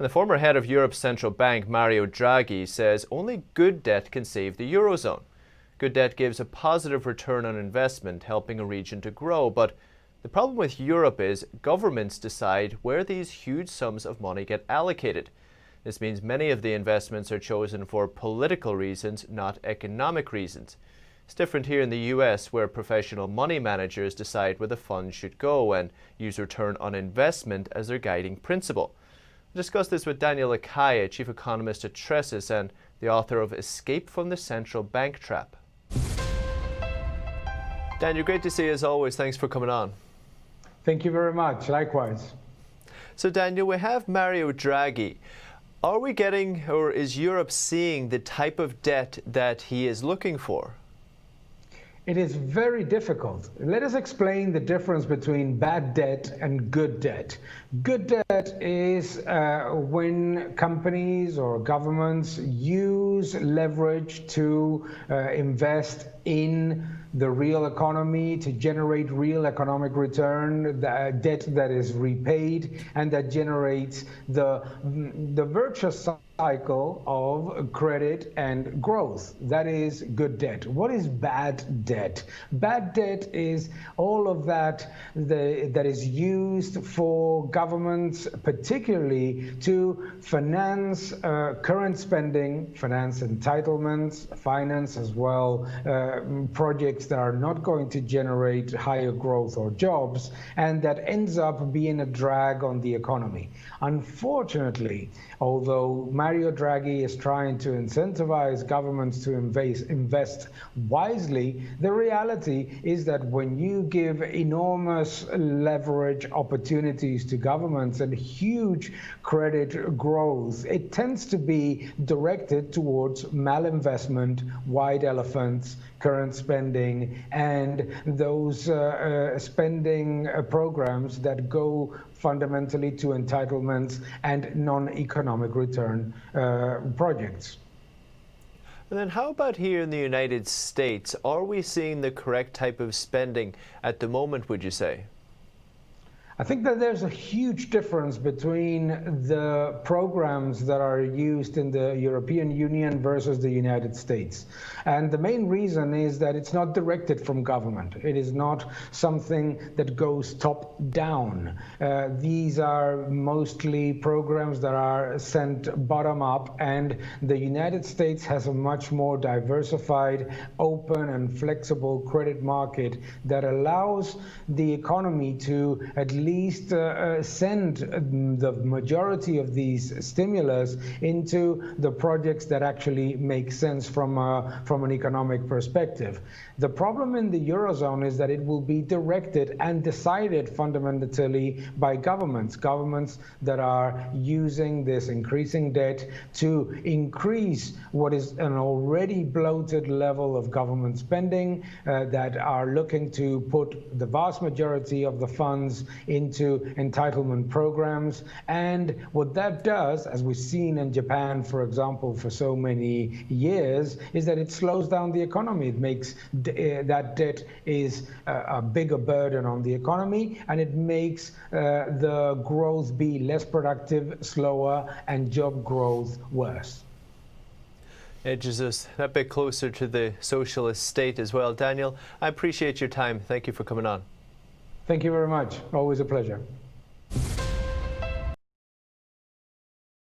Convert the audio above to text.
The former head of Europe's central bank, Mario Draghi, says only good debt can save the Eurozone. Good debt gives a positive return on investment, helping a region to grow. But the problem with Europe is governments decide where these huge sums of money get allocated. This means many of the investments are chosen for political reasons, not economic reasons. It's different here in the US, where professional money managers decide where the funds should go and use return on investment as their guiding principle. We'll discuss this with Daniel Lacalle, chief economist at Tressis and the author of Escape from the Central Bank Trap. Daniel, great to see you as always. Thanks for coming on. Thank you very much. Likewise. So Daniel, we have Mario Draghi. Are we getting, or is Europe seeing the type of debt that he is looking for? It is very difficult. Let us explain the difference between bad debt and good debt. Good debt is when companies or governments use leverage to invest in the real economy, to generate real economic return, the debt that is repaid and that generates the virtuous cycle of credit and growth. That is good debt. What is bad debt? Bad debt is all of that that is used for governments, particularly to finance current spending, finance entitlements, finance as well projects that are not going to generate higher growth or jobs, and that ends up being a drag on the economy. Unfortunately, although Mario Draghi is trying to incentivize governments to invest wisely, the reality is that when you give enormous leverage opportunities to governments and huge credit growth, it tends to be directed towards malinvestment, white elephants, current spending, and those spending programs that go fundamentally to entitlements and non-economic return projects. And then how about here in the United States? Are we seeing the correct type of spending at the moment, would you say? I think that there's a huge difference between the programs that are used in the European Union versus the United States. And the main reason is that it's not directed from government. It is not something that goes top down. These are mostly programs that are sent bottom up, and the United States has a much more diversified, open and flexible credit market that allows the economy to at least send the majority of these stimulus into the projects that actually make sense from an economic perspective. The problem in the Eurozone is that it will be directed and decided fundamentally by governments that are using this increasing debt to increase what is an already bloated level of government spending, that are looking to put the vast majority of the funds into entitlement programs. And what that does, as we've seen in Japan, for example, for so many years, is that it slows down the economy. It makes that debt is a bigger burden on the economy, and it makes the growth be less productive, slower, and job growth worse. Edges us a bit closer to the socialist state as well. Daniel, I appreciate your time. Thank you for coming on. Thank you very much. Always a pleasure.